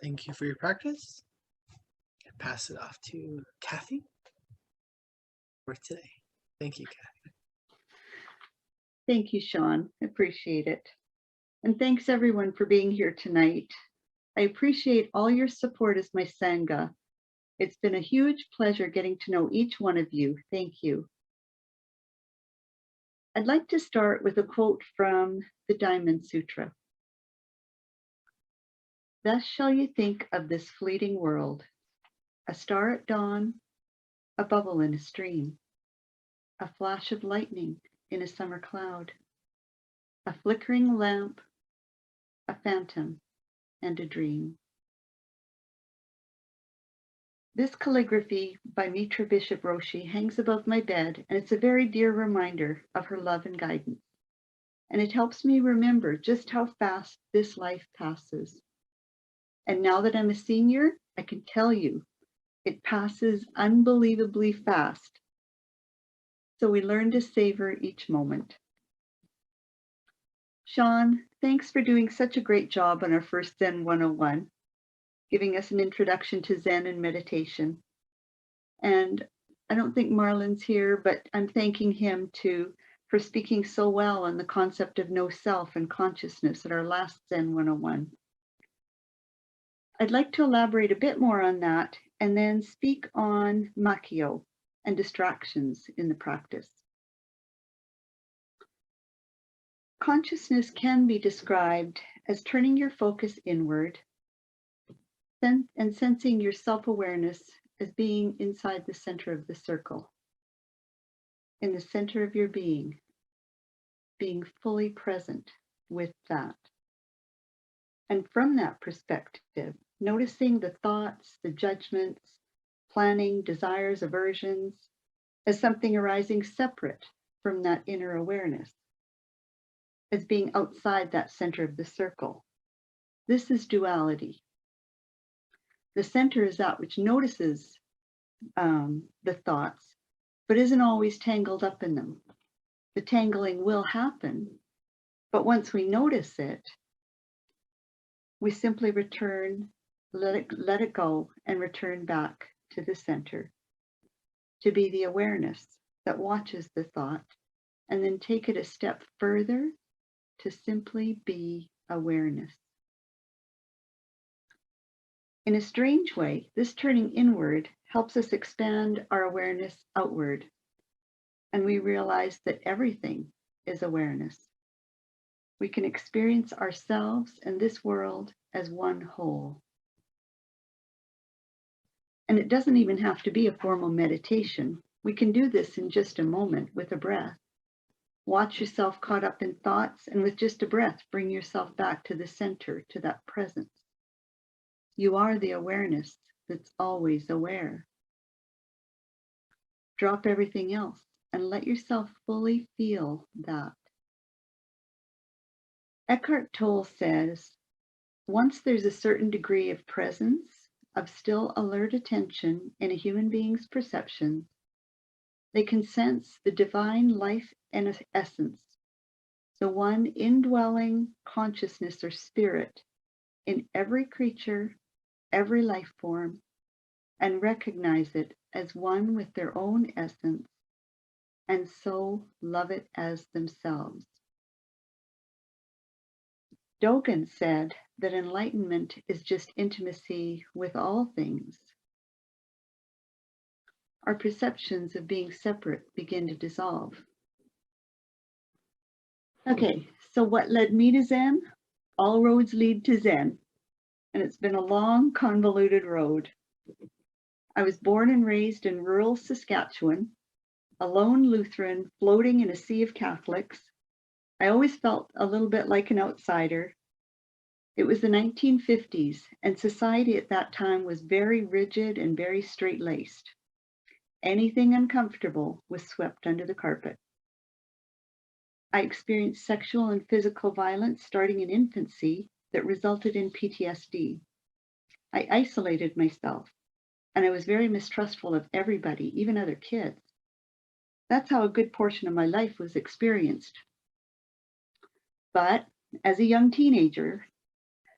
Thank you for your practice. I pass it off to Kathy for today. Thank you, Kathy. Thank you, Sean. I appreciate it. And thanks everyone for being here tonight. I appreciate all your support as my Sangha. It's been a huge pleasure getting to know each one of you. Thank you. I'd like to start with a quote from the Diamond Sutra. Thus shall you think of this fleeting world, a star at dawn, a bubble in a stream, a flash of lightning in a summer cloud, a flickering lamp, a phantom, and a dream. This calligraphy by Mitra Bishop Roshi hangs above my bed, and it's a very dear reminder of her love and guidance. And it helps me remember just how fast this life passes. And now that I'm a senior, I can tell you, it passes unbelievably fast. So we learn to savor each moment. Sean, thanks for doing such a great job on our first Zen 101, giving us an introduction to Zen and meditation. And I don't think Marlon's here, but I'm thanking him too for speaking so well on the concept of no self and consciousness at our last Zen 101. I'd like to elaborate a bit more on that and then speak on Makyo and distractions in the practice. Consciousness can be described as turning your focus inward and sensing your self-awareness as being inside the center of the circle, in the center of your being fully present with that. And from that perspective, noticing the thoughts, the judgments, planning, desires, aversions, as something arising separate from that inner awareness, as being outside that center of the circle. This is duality. The center is that which notices the thoughts, but isn't always tangled up in them. The tangling will happen, but once we notice it, we simply return, let it go, and return back to the center, to be the awareness that watches the thought, and then take it a step further to simply be awareness. In a strange way, this turning inward helps us expand our awareness outward, and we realize that everything is awareness. We can experience ourselves and this world as one whole. And it doesn't even have to be a formal meditation. We can do this in just a moment with a breath. Watch yourself caught up in thoughts, and with just a breath, bring yourself back to the center, to that presence. You are the awareness that's always aware. Drop everything else and let yourself fully feel that. Eckhart Tolle says, once there's a certain degree of presence, of still alert attention in a human being's perceptions, they can sense the divine life and essence, the one indwelling consciousness or spirit in every creature, every life form, and recognize it as one with their own essence, and so love it as themselves. Dogen said that enlightenment is just intimacy with all things. Our perceptions of being separate begin to dissolve. Okay, so what led me to Zen? All roads lead to Zen, and it's been a long, convoluted road. I was born and raised in rural Saskatchewan, a lone Lutheran floating in a sea of Catholics. I always felt a little bit like an outsider. It was the 1950s, and society at that time was very rigid and very straight-laced. Anything uncomfortable was swept under the carpet. I experienced sexual and physical violence starting in infancy that resulted in PTSD. I isolated myself, and I was very mistrustful of everybody, even other kids. That's how a good portion of my life was experienced. But as a young teenager,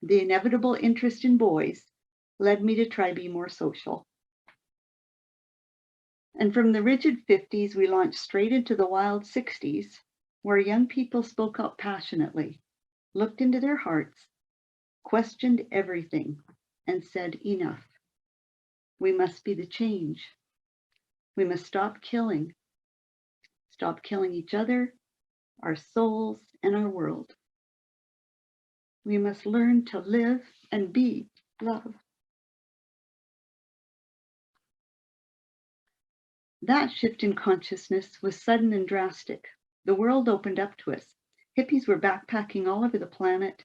the inevitable interest in boys led me to try be more social. And from the rigid 50s, we launched straight into the wild 60s, where young people spoke out passionately, looked into their hearts, questioned everything, and said, enough. We must be the change. We must stop killing each other, our souls, and our world. We must learn to live and be love. That shift in consciousness was sudden and drastic. The world opened up to us. Hippies were backpacking all over the planet,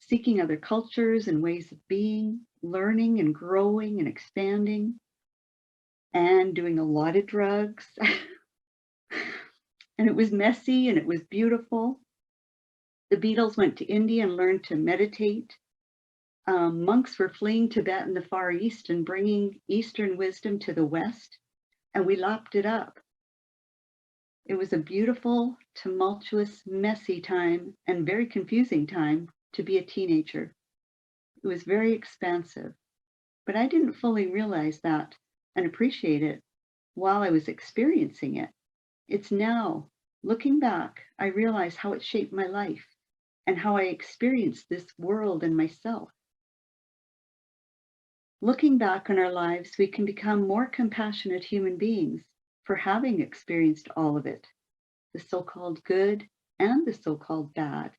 seeking other cultures and ways of being, learning and growing and expanding, and doing a lot of drugs. And it was messy and it was beautiful. The Beatles went to India and learned to meditate. Monks were fleeing Tibet in the Far East and bringing Eastern wisdom to the West, and we lapped it up. It was a beautiful, tumultuous, messy time and very confusing time to be a teenager. It was very expansive, but I didn't fully realize that and appreciate it while I was experiencing it. It's now, looking back, I realize how it shaped my life and how I experienced this world and myself. Looking back on our lives, we can become more compassionate human beings for having experienced all of it, the so-called good and the so-called bad.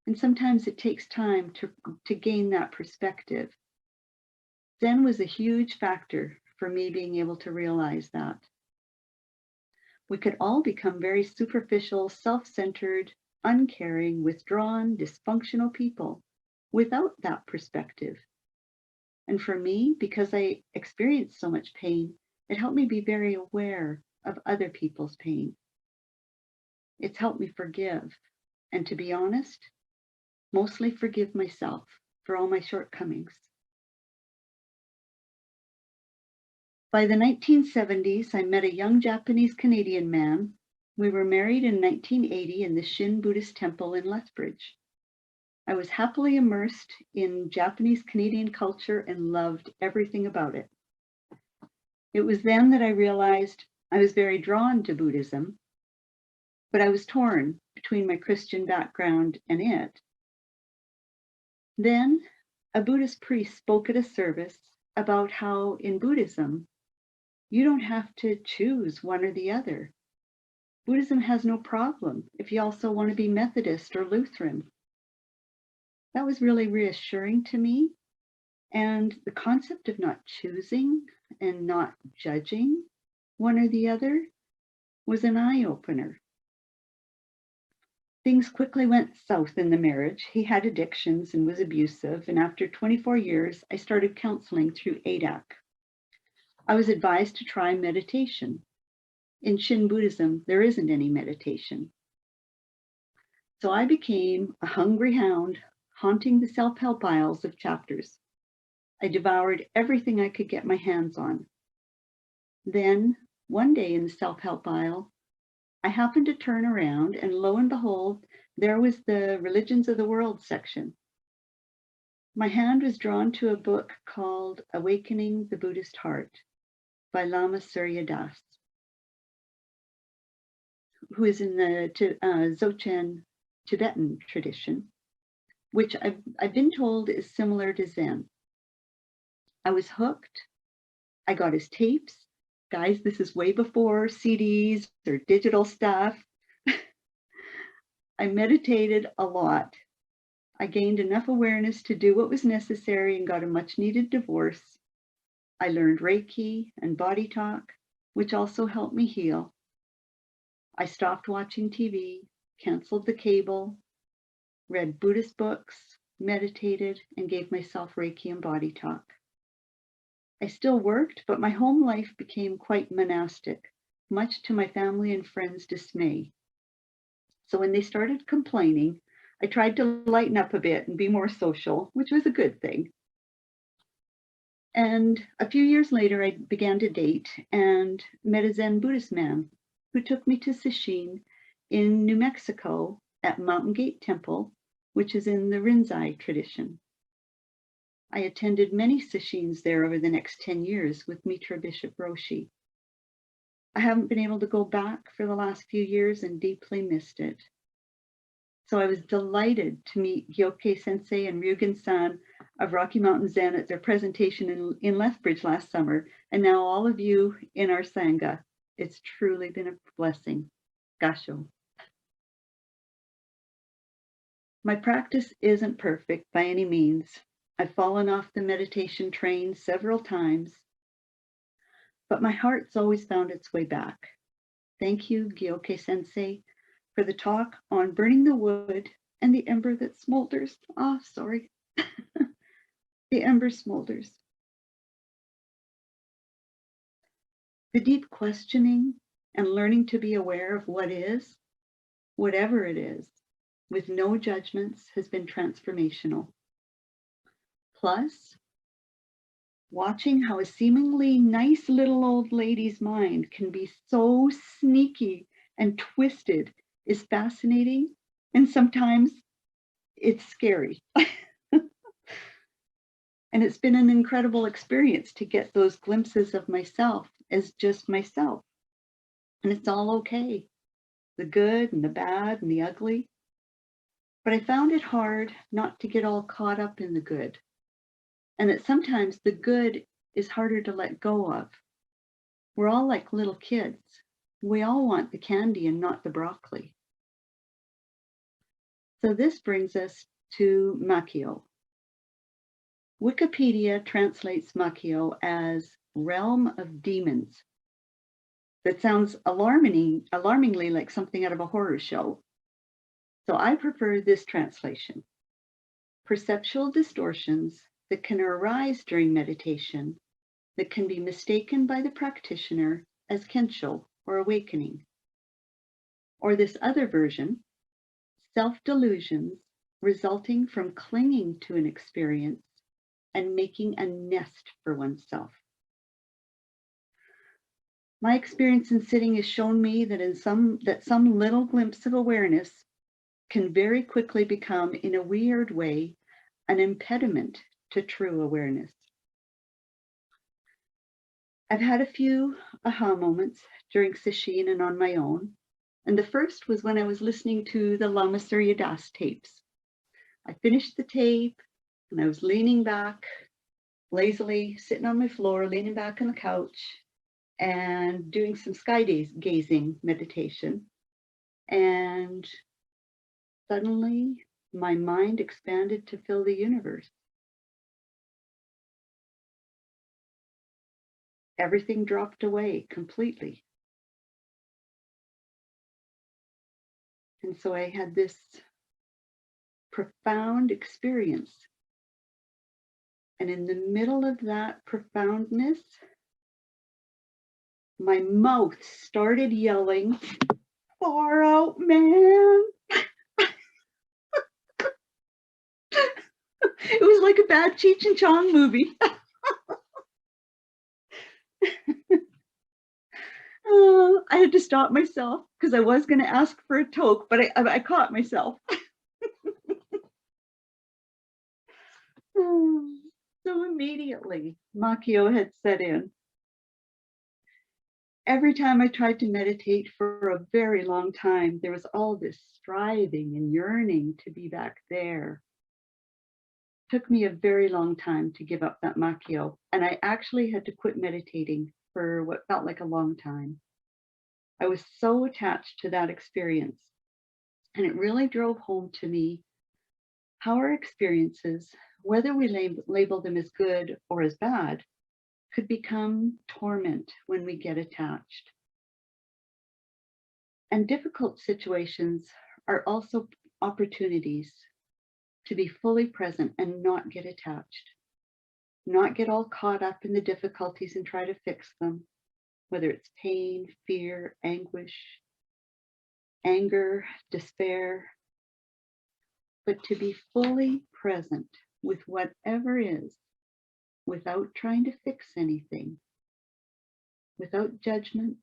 And sometimes it takes time to gain that perspective. Zen was a huge factor for me being able to realize that. We could all become very superficial, self-centered, uncaring, withdrawn, dysfunctional people without that perspective. And for me, because I experienced so much pain, it helped me be very aware of other people's pain. It's helped me forgive, and to be honest, mostly forgive myself for all my shortcomings. By the 1970s, I met a young Japanese-Canadian man. We were married in 1980 in the Shin Buddhist Temple in Lethbridge. I was happily immersed in Japanese-Canadian culture and loved everything about it. It was then that I realized I was very drawn to Buddhism, but I was torn between my Christian background and it. Then a Buddhist priest spoke at a service about how in Buddhism, you don't have to choose one or the other. Buddhism has no problem if you also want to be Methodist or Lutheran. That was really reassuring to me. And the concept of not choosing and not judging one or the other was an eye-opener. Things quickly went south in the marriage. He had addictions and was abusive. And after 24 years, I started counseling through ADAC. I was advised to try meditation. In Shin Buddhism, there isn't any meditation. So I became a hungry hound, haunting the self-help aisles of chapters. I devoured everything I could get my hands on. Then, one day in the self-help aisle, I happened to turn around and lo and behold, there was the Religions of the World section. My hand was drawn to a book called Awakening the Buddhist Heart by Lama Surya Das, who is in the Dzogchen Tibetan tradition, which I've been told is similar to Zen. I was hooked. I got his tapes. Guys, this is way before CDs or digital stuff. I meditated a lot. I gained enough awareness to do what was necessary and got a much needed divorce. I learned Reiki and body talk, which also helped me heal. I stopped watching TV, canceled the cable, read Buddhist books, meditated, and gave myself Reiki and body talk. I still worked, but my home life became quite monastic, much to my family and friends' dismay. So when they started complaining, I tried to lighten up a bit and be more social, which was a good thing. And a few years later, I began to date and met a Zen Buddhist man who took me to Sesshin in New Mexico at Mountain Gate Temple, which is in the Rinzai tradition. I attended many sessions there over the next 10 years with Mitra Bishop Roshi. I haven't been able to go back for the last few years and deeply missed it. So I was delighted to meet Gyoke Sensei and Ryugen-san of Rocky Mountain Zen at their presentation in Lethbridge last summer, and now all of you in our Sangha. It's truly been a blessing. Gasho. My practice isn't perfect by any means. I've fallen off the meditation train several times, but my heart's always found its way back. Thank you, Gyoke Sensei, for the talk on burning the wood and the ember that smolders. Oh, sorry. The ember smolders. The deep questioning and learning to be aware of what is, whatever it is, with no judgments has been transformational. Plus, watching how a seemingly nice little old lady's mind can be so sneaky and twisted is fascinating, and sometimes it's scary. And it's been an incredible experience to get those glimpses of myself as just myself. And it's all okay, the good and the bad and the ugly. But I found it hard not to get all caught up in the good, and that sometimes the good is harder to let go of. We're all like little kids. We all want the candy and not the broccoli. So this brings us to Makyo. Wikipedia translates Makyo as realm of demons. That sounds alarmingly like something out of a horror show. So I prefer this translation. Perceptual distortions that can arise during meditation that can be mistaken by the practitioner as kensho or awakening. Or this other version, self-delusions resulting from clinging to an experience and making a nest for oneself. My experience in sitting has shown me that some little glimpse of awareness can very quickly become, in a weird way, an impediment to true awareness. I've had a few aha moments during sesshin and on my own, and the first was when I was listening to the Lama Surya Das tapes. I finished the tape and I was leaning back, lazily sitting on my floor, leaning back on the couch and doing some sky gazing meditation. And suddenly my mind expanded to fill the universe. Everything dropped away completely. And so I had this profound experience. And in the middle of that profoundness, my mouth started yelling, "Far out, man." It was like a bad Cheech and Chong movie. I had to stop myself because I was going to ask for a toke, but I caught myself. So immediately, Makyo had set in. Every time I tried to meditate for a very long time, there was all this striving and yearning to be back there. It took me a very long time to give up that Makyo, and I actually had to quit meditating for what felt like a long time. I was so attached to that experience, and it really drove home to me how our experiences, whether we label them as good or as bad, could become torment when we get attached. And difficult situations are also opportunities to be fully present and not get attached, not get all caught up in the difficulties and try to fix them, whether it's pain, fear, anguish, anger, despair, but to be fully present with whatever is, without trying to fix anything, without judgment.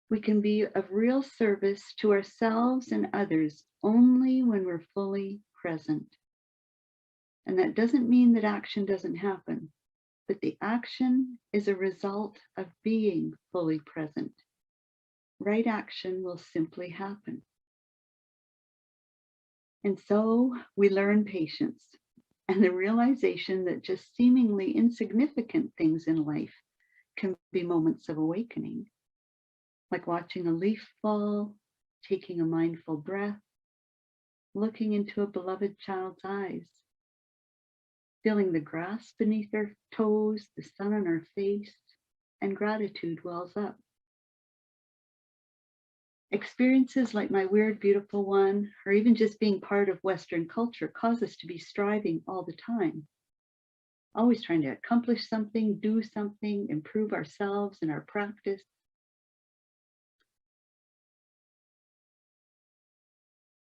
We can be of real service to ourselves and others only when we're fully present. And that doesn't mean that action doesn't happen, but the action is a result of being fully present. Right action will simply happen. And so we learn patience and the realization that just seemingly insignificant things in life can be moments of awakening, like watching a leaf fall, taking a mindful breath, looking into a beloved child's eyes, feeling the grass beneath our toes, the sun on our face, and gratitude wells up. Experiences like my weird, beautiful one, or even just being part of Western culture, cause us to be striving all the time, always trying to accomplish something, do something, improve ourselves and our practice.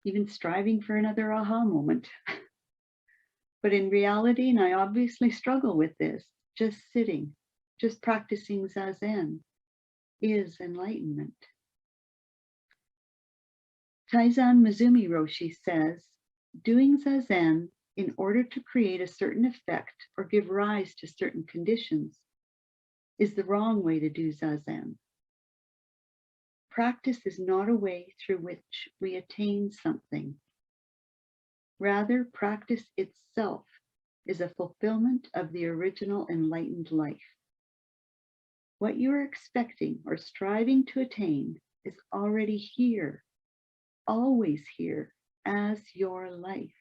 Even striving for another aha moment. But in reality, and I obviously struggle with this, just sitting, just practicing Zazen is enlightenment. Taizan Mizumi Roshi says, doing Zazen in order to create a certain effect or give rise to certain conditions is the wrong way to do Zazen. Practice is not a way through which we attain something. Rather, practice itself is a fulfillment of the original enlightened life. What you are expecting or striving to attain is already here, always here as your life.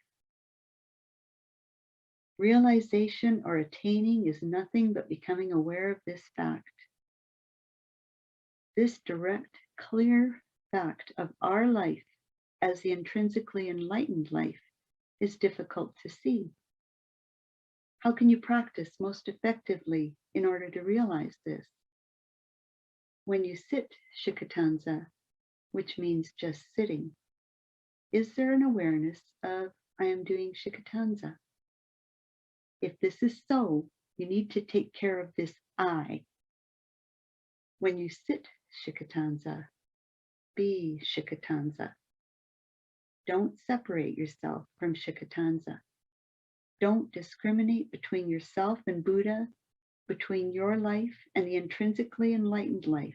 Realization or attaining is nothing but becoming aware of this fact. This direct, clear fact of our life as the intrinsically enlightened life is difficult to see. How can you practice most effectively in order to realize this? When you sit Shikatanza, which means just sitting, is there an awareness of I am doing Shikatanza? If this is so, you need to take care of this I. When you sit Shikatanza, be Shikatanza. Don't separate yourself from Shikatanza. Don't discriminate between yourself and Buddha, between your life and the intrinsically enlightened life.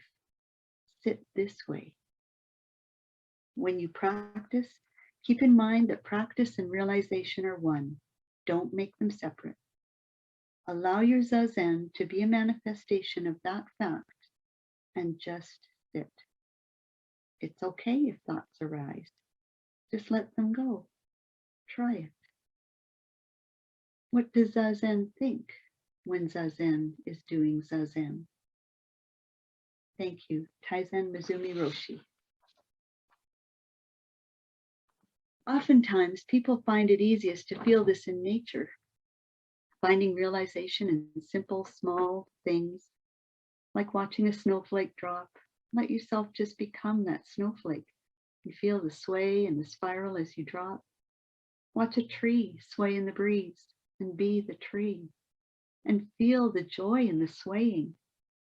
Sit this way. When you practice, keep in mind that practice and realization are one. Don't make them separate. Allow your Zazen to be a manifestation of that fact and just sit. It's okay if thoughts arise. Just let them go. Try it. What does Zazen think when Zazen is doing Zazen? Thank you. Taizen Mizumi Roshi. Oftentimes, people find it easiest to feel this in nature, finding realization in simple, small things, like watching a snowflake drop. Let yourself just become that snowflake. You feel the sway and the spiral as you drop. Watch a tree sway in the breeze and be the tree, and feel the joy in the swaying.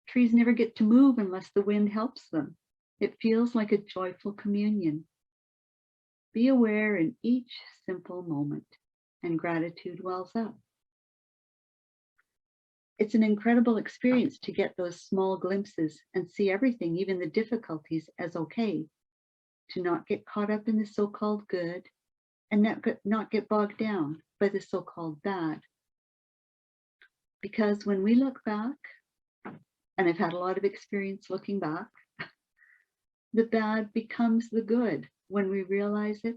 Trees never get to move unless the wind helps them. It feels like a joyful communion. Be aware in each simple moment, and gratitude wells up. It's an incredible experience to get those small glimpses and see everything, even the difficulties, as okay, to not get caught up in the so-called good and not get bogged down by the so-called bad. Because when we look back, and I've had a lot of experience looking back, the bad becomes the good when we realize it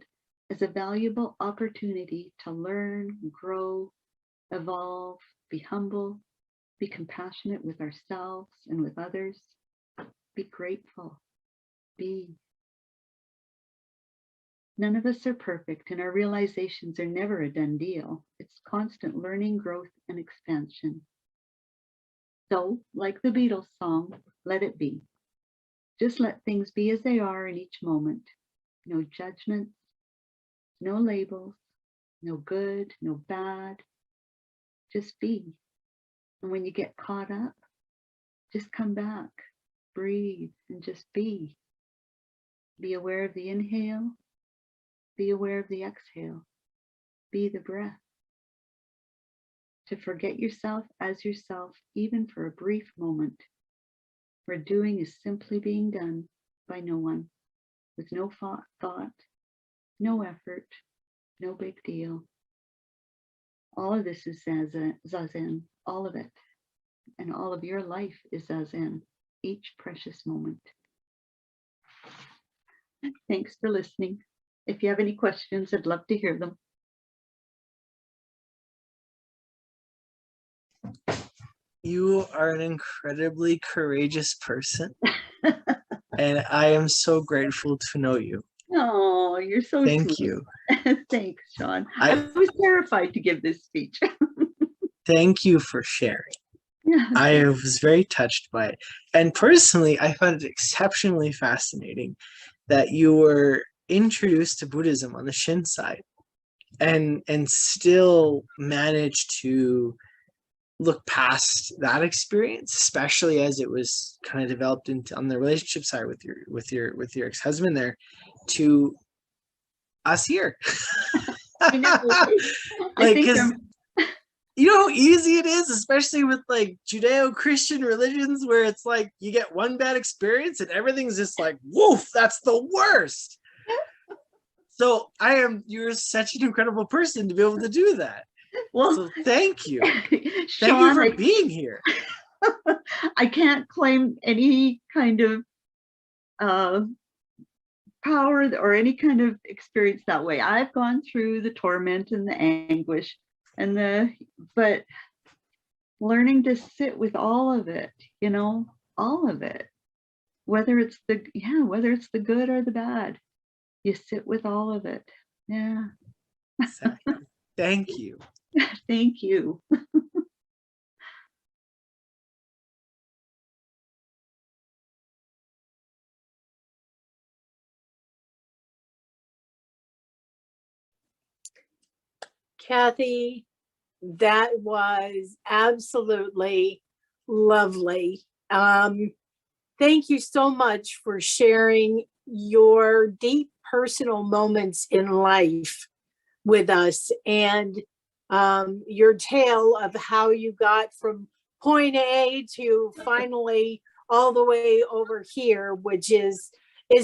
as a valuable opportunity to learn, grow, evolve, be humble, be compassionate with ourselves and with others, be grateful, be. None of us are perfect, and our realizations are never a done deal. It's constant learning, growth, and expansion. So, like the Beatles song, let it be. Just let things be as they are in each moment. No judgments, no labels, no good, no bad. Just be. And when you get caught up, just come back, breathe, and just be. Be aware of the inhale, be aware of the exhale, be the breath. to forget yourself as yourself, even for a brief moment, where doing is simply being done by no one, with no thought, no effort, no big deal. All of this is zazen, all of it. And all of your life is zazen, each precious moment. Thanks for listening. If you have any questions, I'd love to hear them. You are an incredibly courageous person, and I am so grateful to know you. Oh, you're so Thank sweet. you. Thanks, Sean. I was terrified to give this speech. Thank you for sharing. Yeah, I was very touched by it. And personally, I found it exceptionally fascinating that you were introduced to Buddhism on the Shin side and still managed to look past that experience, especially as it was kind of developed into on the relationship side with your ex-husband there, to us here. I know. I Like, think because you know how easy it is, especially with like Judeo-Christian religions, where it's like you get one bad experience and everything's just like, woof, that's the worst. So you're such an incredible person to be able to do that. well, so thank you. Sean, Thank you for being here. I can't claim any kind of power or any kind of experience that way. I've gone through the torment and the anguish but learning to sit with all of it, all of it, whether it's the good or the bad, you sit with all of it. Yeah. Exactly. Thank you. Thank you. Kathy, that was absolutely lovely. Thank you so much for sharing your deep personal moments in life with us, and your tale of how you got from point A to finally all the way over here, which is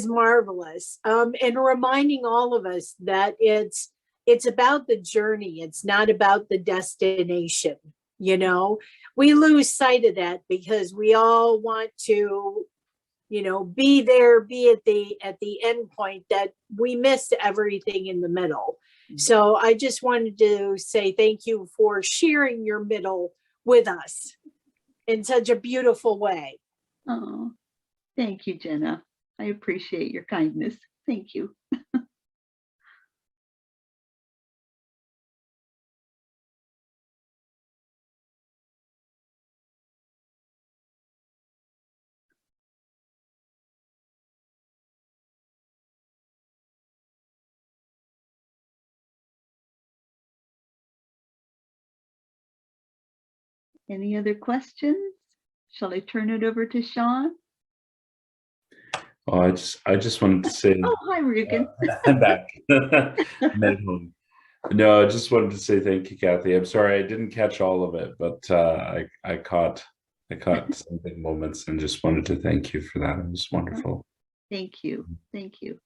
marvelous. And reminding all of us that it's about the journey. It's not about the destination. We lose sight of that because we all want to, be there, be at the end point, that we miss everything in the middle. So I just wanted to say thank you for sharing your middle with us in such a beautiful way. Oh, thank you, Jenna. I appreciate your kindness. Thank you. Any other questions? Shall I turn it over to Sean? Oh, I just wanted to say. Oh, hi, Regan. I'm back. I'm at home. No, I just wanted to say thank you, Kathy. I'm sorry I didn't catch all of it, but I caught some big moments and just wanted to thank you for that. It was wonderful. Thank you. Thank you.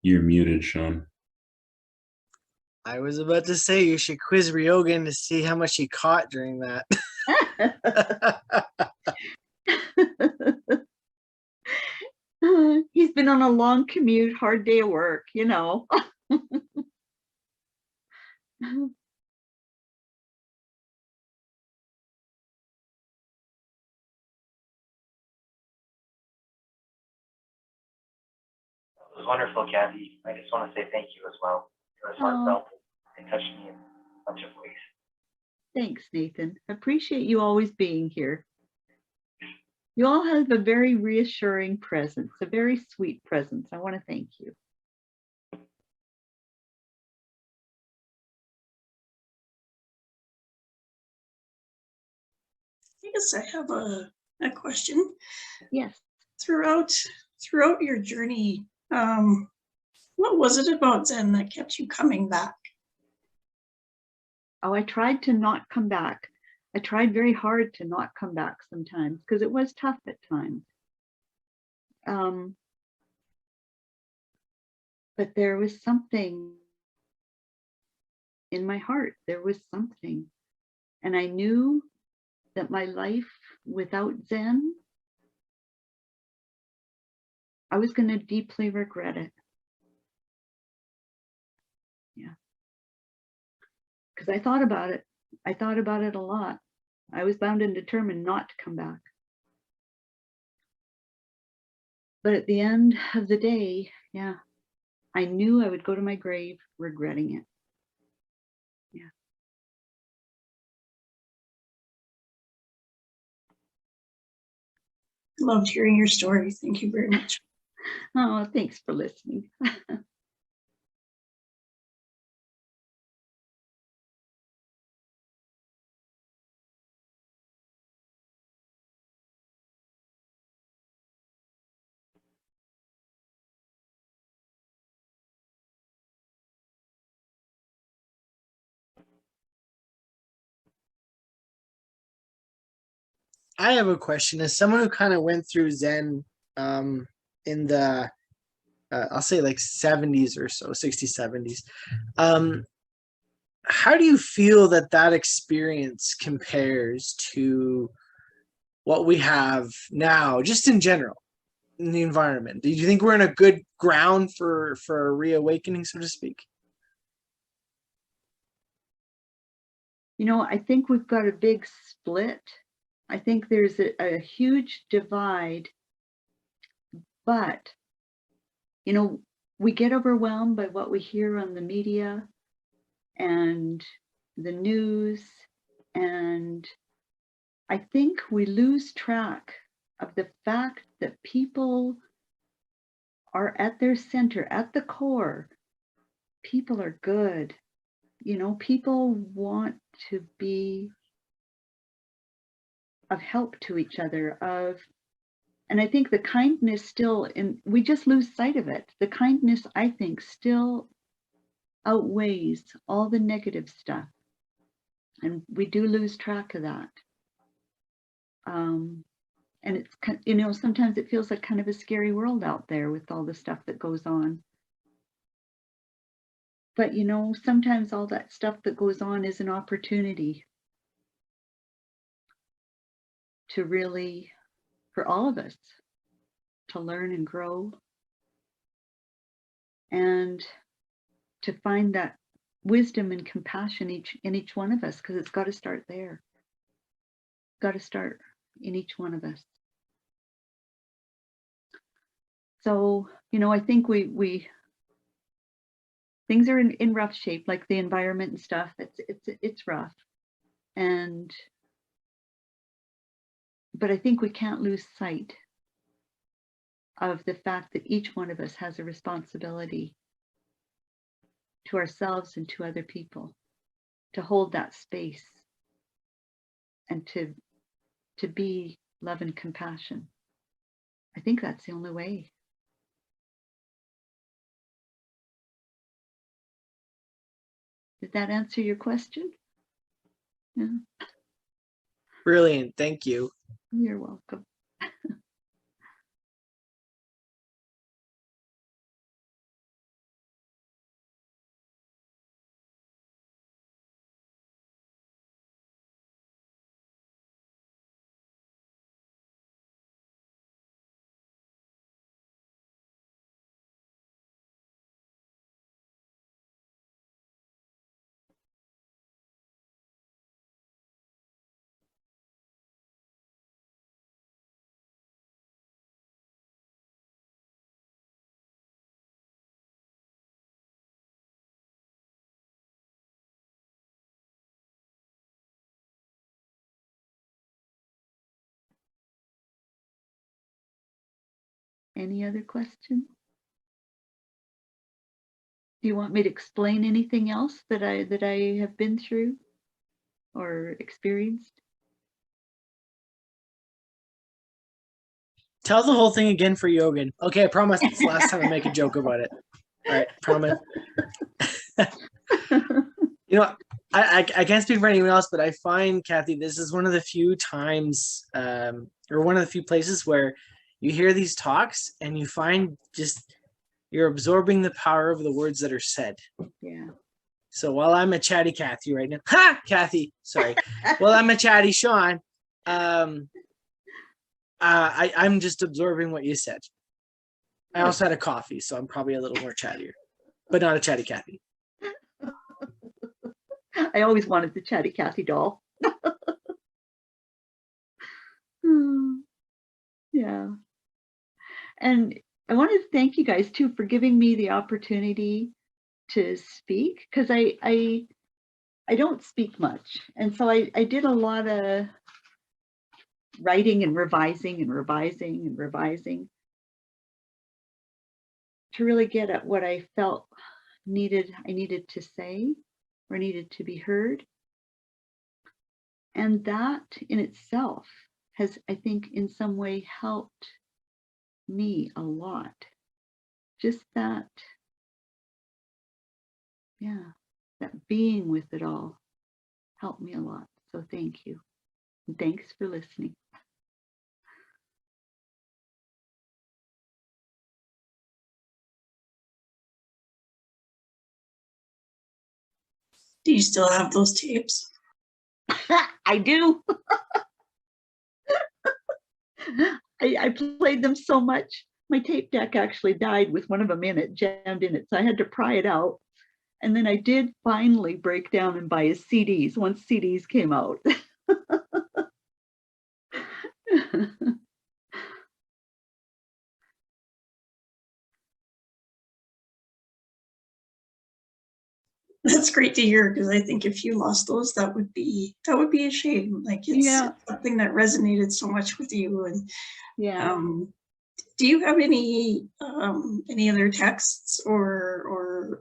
You're muted, Sean. I was about to say you should quiz Ryogan to see how much he caught during that. He's been on a long commute, hard day of work, It was wonderful, Kathy. I just want to say thank you as well. It was heartfelt and touched me in a bunch of ways. Thanks, Nathan. Appreciate you always being here. You all have a very reassuring presence, a very sweet presence. I want to thank you. I guess I have a a question. Yes. Throughout your journey, what was it about Zen that kept you coming back? Oh, I tried to not come back. I tried very hard to not come back sometimes because it was tough at times. But there was something in my heart. There was something. And I knew that my life without Zen, I was going to deeply regret it. Yeah. Because I thought about it. I thought about it a lot. I was bound and determined not to come back. But at the end of the day, yeah, I knew I would go to my grave regretting it. Yeah. Loved hearing your story. Thank you very much. Oh, thanks for listening. I have a question. As someone who kind of went through Zen in the, I'll say like 70s or so, 60s, 70s, how do you feel that that experience compares to what we have now, just in general, in the environment? Do you think we're in a good ground for a reawakening, so to speak? You know, I think we've got a big split. I think there's a huge divide, but, you know, we get overwhelmed by what we hear on the media and the news, and I think we lose track of the fact that people are at their center, at the core. People are good. You know, people want to be of help to each other, and I think the kindness still, and we just lose sight of it. The kindness, I think, still outweighs all the negative stuff. And we do lose track of that. And it's, you know, sometimes it feels like kind of a scary world out there with all the stuff that goes on. But, you know, sometimes all that stuff that goes on is an opportunity to really, for all of us, to learn and grow and to find that wisdom and compassion in each one of us, because it's got to start there. Got to start in each one of us. So, you know, I think we things are in rough shape, like the environment and stuff. It's rough, but I think we can't lose sight of the fact that each one of us has a responsibility to ourselves and to other people to hold that space and to be love and compassion. I think that's the only way. Did that answer your question? Yeah. Brilliant. Thank you. You're welcome. Any other questions? Do you want me to explain anything else that I have been through or experienced? Tell the whole thing again for Yogan. Okay, I promise it's the last time I make a joke about it. All right, promise. You know, I can't speak for anyone else, but I find, Kathy, this is one of the few times, or one of the few places where you hear these talks and you find just you're absorbing the power of the words that are said. Yeah. So while I'm a chatty Kathy right now, Kathy, sorry. While I'm a chatty Sean, I'm just absorbing what you said. I also had a coffee, so I'm probably a little more chattier, but not a chatty Kathy. I always wanted the chatty Cathy doll. Yeah. And I wanted to thank you guys too for giving me the opportunity to speak, because I don't speak much. And so I did a lot of writing and revising and revising and revising to really get at what I felt I needed to say or needed to be heard. And that in itself has, I think, in some way helped me a lot. Just that, yeah, that being with it all helped me a lot. So thank you. And thanks for listening. Do you still have those tapes? I do. I played them so much. My tape deck actually died with one of them in it, jammed in it. So I had to pry it out. And then I did finally break down and buy his CDs once CDs came out. That's great to hear, because I think if you lost those, that would be a shame. Like it's something that resonated so much with you. And yeah. Do you have any other texts or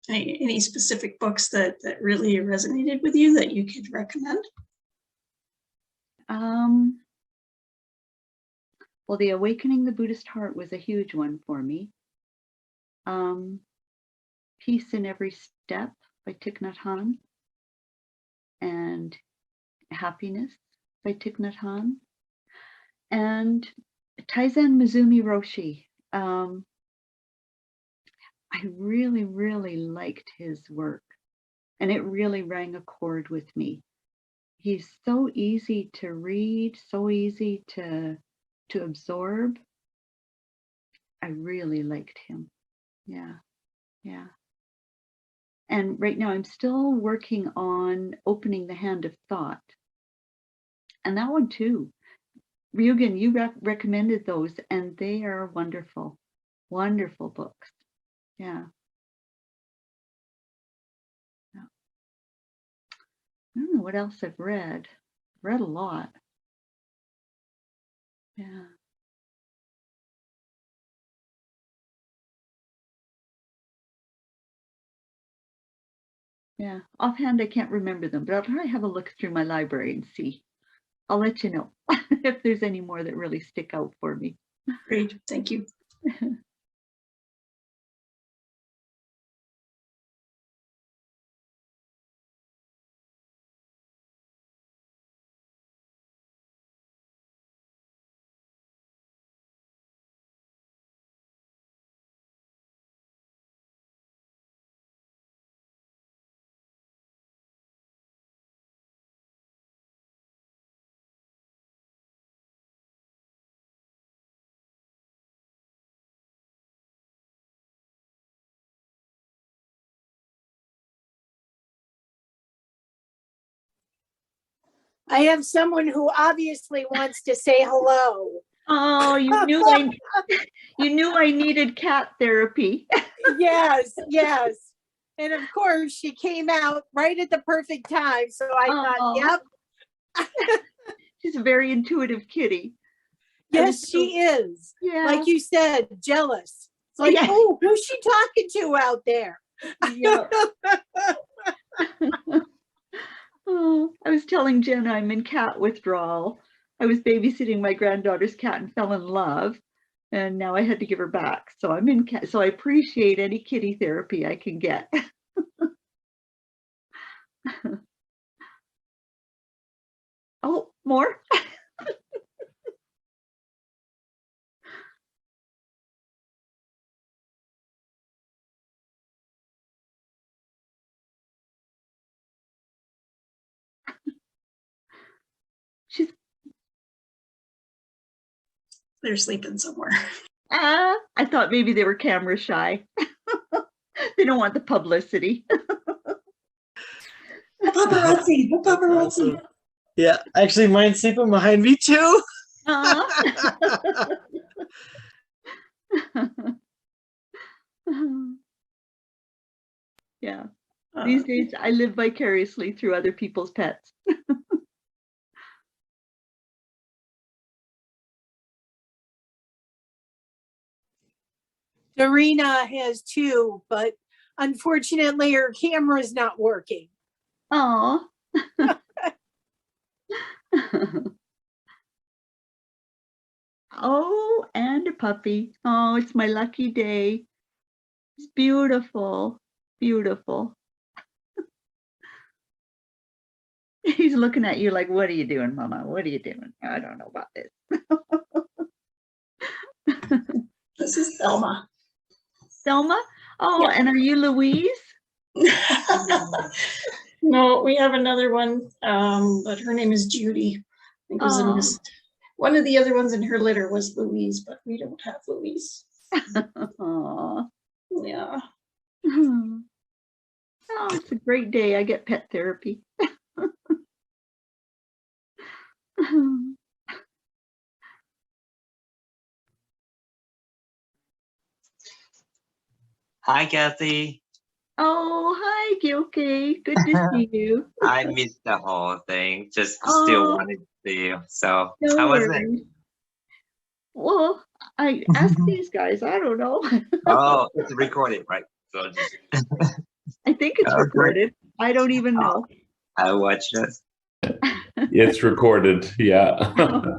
any specific books that really resonated with you that you could recommend? Well, The Awakening the Buddhist Heart was a huge one for me. Peace in Every Step by Thich Nhat Hanh, and Happiness by Thich Nhat Hanh, and Taizen Mizumi Roshi. I really, really liked his work, and it really rang a chord with me. He's so easy to read, so easy to absorb. I really liked him. Yeah. And right now I'm still working on Opening the Hand of Thought. And that one too. Ryugen, you recommended those, and they are wonderful, wonderful books. Yeah. I don't know what else I've read. I've read a lot. Yeah. Yeah. Offhand, I can't remember them, but I'll try to have a look through my library and see. I'll let you know if there's any more that really stick out for me. Great, thank you. I have someone who obviously wants to say hello. Oh, you knew I needed cat therapy. Yes. And of course, she came out right at the perfect time. So I thought, yep. She's a very intuitive kitty. Yes, she is. Yeah. Like you said, jealous. It's like, oh, who's she talking to out there? Yeah. Oh, I was telling Jen I'm in cat withdrawal. I was babysitting my granddaughter's cat and fell in love, and now I had to give her back. So I'm in cat. So I appreciate any kitty therapy I can get. Oh, more? She's They're sleeping somewhere. I thought maybe they were camera shy. They don't want the publicity. Paparazzi, the That's paparazzi. awesome. Yeah, actually, mine's sleeping behind me too. Yeah. These Uh, days, I live vicariously through other people's pets. Dorina has two, but unfortunately her camera is not working. Oh. Oh, and a puppy. Oh, it's my lucky day. It's beautiful, beautiful. He's looking at you like, what are you doing, Mama? What are you doing? I don't know about this. this is Thelma. Selma? Oh, Yeah. and are you Louise? No, we have another one, but her name is Judy. I think it was in this. One of the other ones in her litter was Louise, but we don't have Louise. Aw. Yeah. Oh, it's a great day. I get pet therapy. Hi, Kathy. Oh, hi, Gilkey. Good to see you. I missed the whole thing. Just Oh, still wanted to see you. So no how was it? worries. Well, I asked these guys. I don't know. Oh, it's recorded, right? So just I think it's Oh, great. recorded. I don't even know. I watched it. It's recorded. Yeah.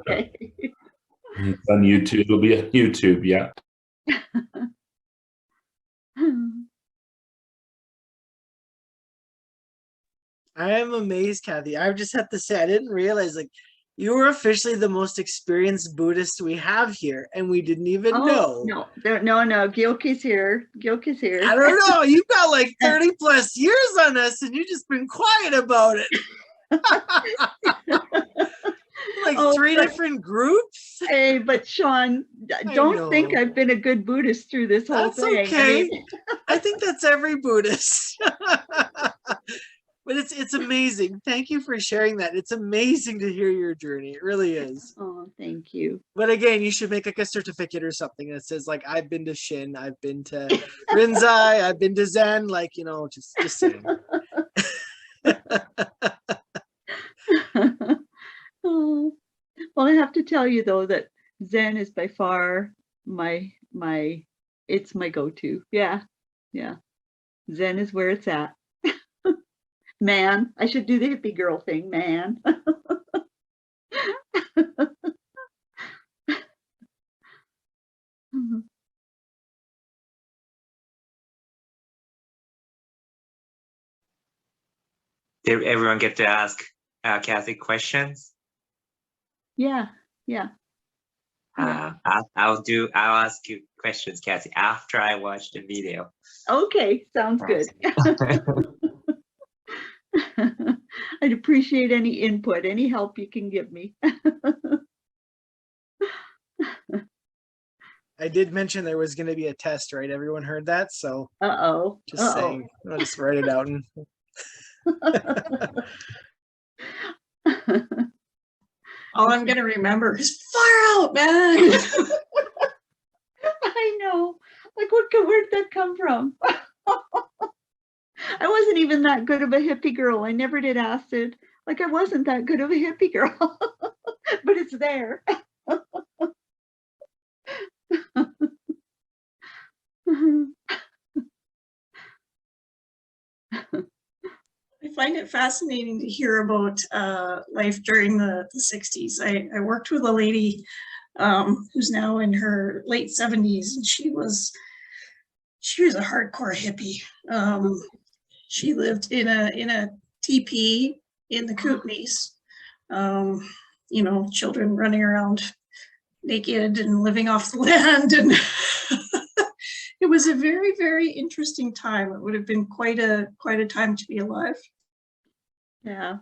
Okay. It's on YouTube. It'll be on YouTube. Yeah. I am amazed, Kathy. I just have to say, I didn't realize like you were officially the most experienced Buddhist we have here, and we didn't even know. No. Gilkey's here. Gilkey's here. I don't know. You've got like 30 plus years on us, and you've just been quiet about it. Like three different groups. Hey, but Sean, don't think know. I've been a good Buddhist through this whole That's thing. okay. I think that's every Buddhist. But it's amazing. Thank you for sharing that. It's amazing to hear your journey. It really is. Oh, thank you. But again, you should make like a certificate or something that says like I've been to Shin, I've been to Rinzai, I've been to Zen, like, you know, just saying. Oh. Well, I have to tell you though that Zen is by far it's my go-to. Yeah. Zen is where it's at. Man, I should do the hippie girl thing, man. Did everyone get to ask Kathy questions? Yeah. I'll ask you questions, Kathy, after I watch the video. Okay, sounds good. I'd appreciate any input, any help you can give me. I did mention there was going to be a test, right? Everyone heard that, so just saying. I'll just write it out. And All I'm gonna remember is far out, man. I know. Like, where'd that come from? I wasn't even that good of a hippie girl. I never did acid. Like, I wasn't that good of a hippie girl, but it's there. I find it fascinating to hear about life during the 60s. I worked with a lady who's now in her late 70s, and she was a hardcore hippie. She lived in a teepee in the Kootenays. You know, children running around naked and living off the land, and it was a very, very interesting time. It would have been quite a time to be alive. Yeah,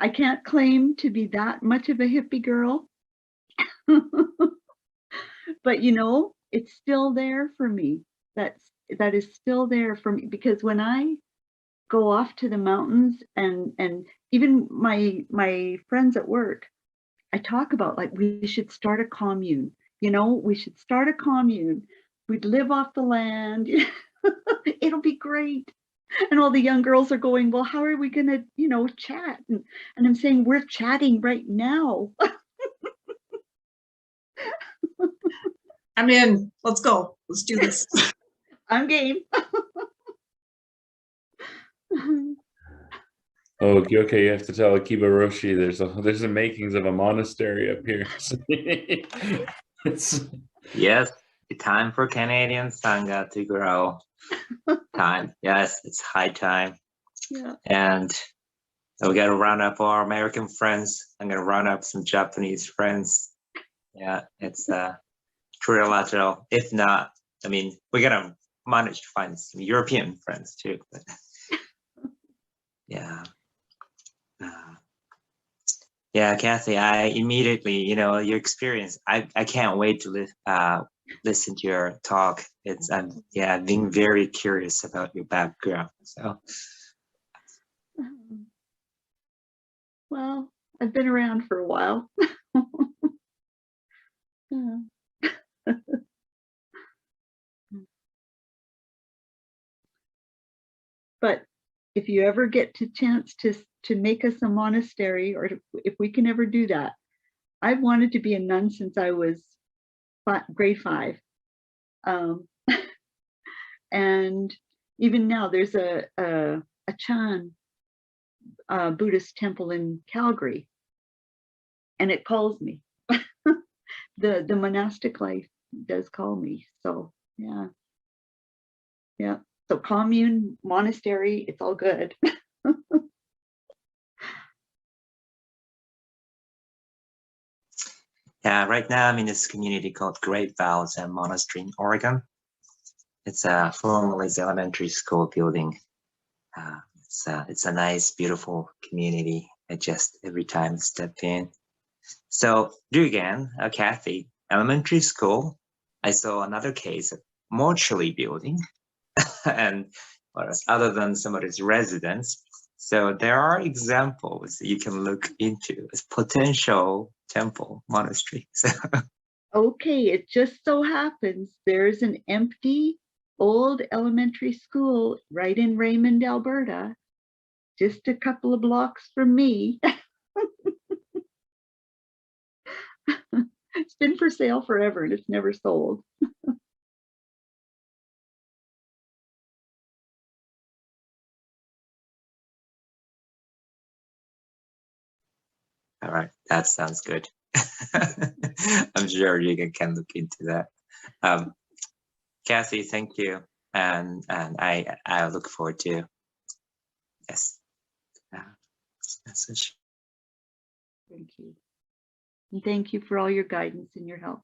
I can't claim to be that much of a hippie girl, but you know, it's still there for me. That is still there for me, because when I go off to the mountains, and even my friends at work, I talk about, like, we should start a commune. You know, we should start a commune. We'd live off the land. It'll be great. And all the young girls are going, well, how are we going to, you know, chat? And I'm saying, we're chatting right now. I'm in. Let's go. Let's do this. I'm game. Oh, okay. You have to tell Akiba Roshi there's the makings of a monastery up here. Yes, the time for Canadian Sangha to grow. Time. Yes, it's high time. Yeah. And we got to round up our American friends. I'm going to round up some Japanese friends. Yeah, it's trilateral. If not, I mean, we're going to manage to find some European friends too. But yeah. Yeah, Kathy, I immediately, you know, your experience, I can't wait to listen to your talk. I'm being very curious about your background. So, Well, I've been around for a while. Yeah. But if you ever get to chance to make us a monastery, or if we can ever do that, I've wanted to be a nun since I was grade 5. And even now there's a Chan Buddhist temple in Calgary, and it calls me. The monastic life does call me. So yeah. So commune, monastery, it's all good. yeah, right now I'm in this community called Great Falls Monastery in Oregon. It's a formerly elementary school building. It's a nice, beautiful community. I just every time step in. So again, Kathy, elementary school, I saw another case of mortuary building, and other than somebody's residence. So there are examples that you can look into as potential temple monastery. So. Okay, it just so happens there's an empty old elementary school right in Raymond, Alberta, just a couple of blocks from me. It's been for sale forever and it's never sold. All right, that sounds good. I'm sure you can look into that. Kathy, thank you, and I look forward to message. Thank you. And thank you for all your guidance and your help.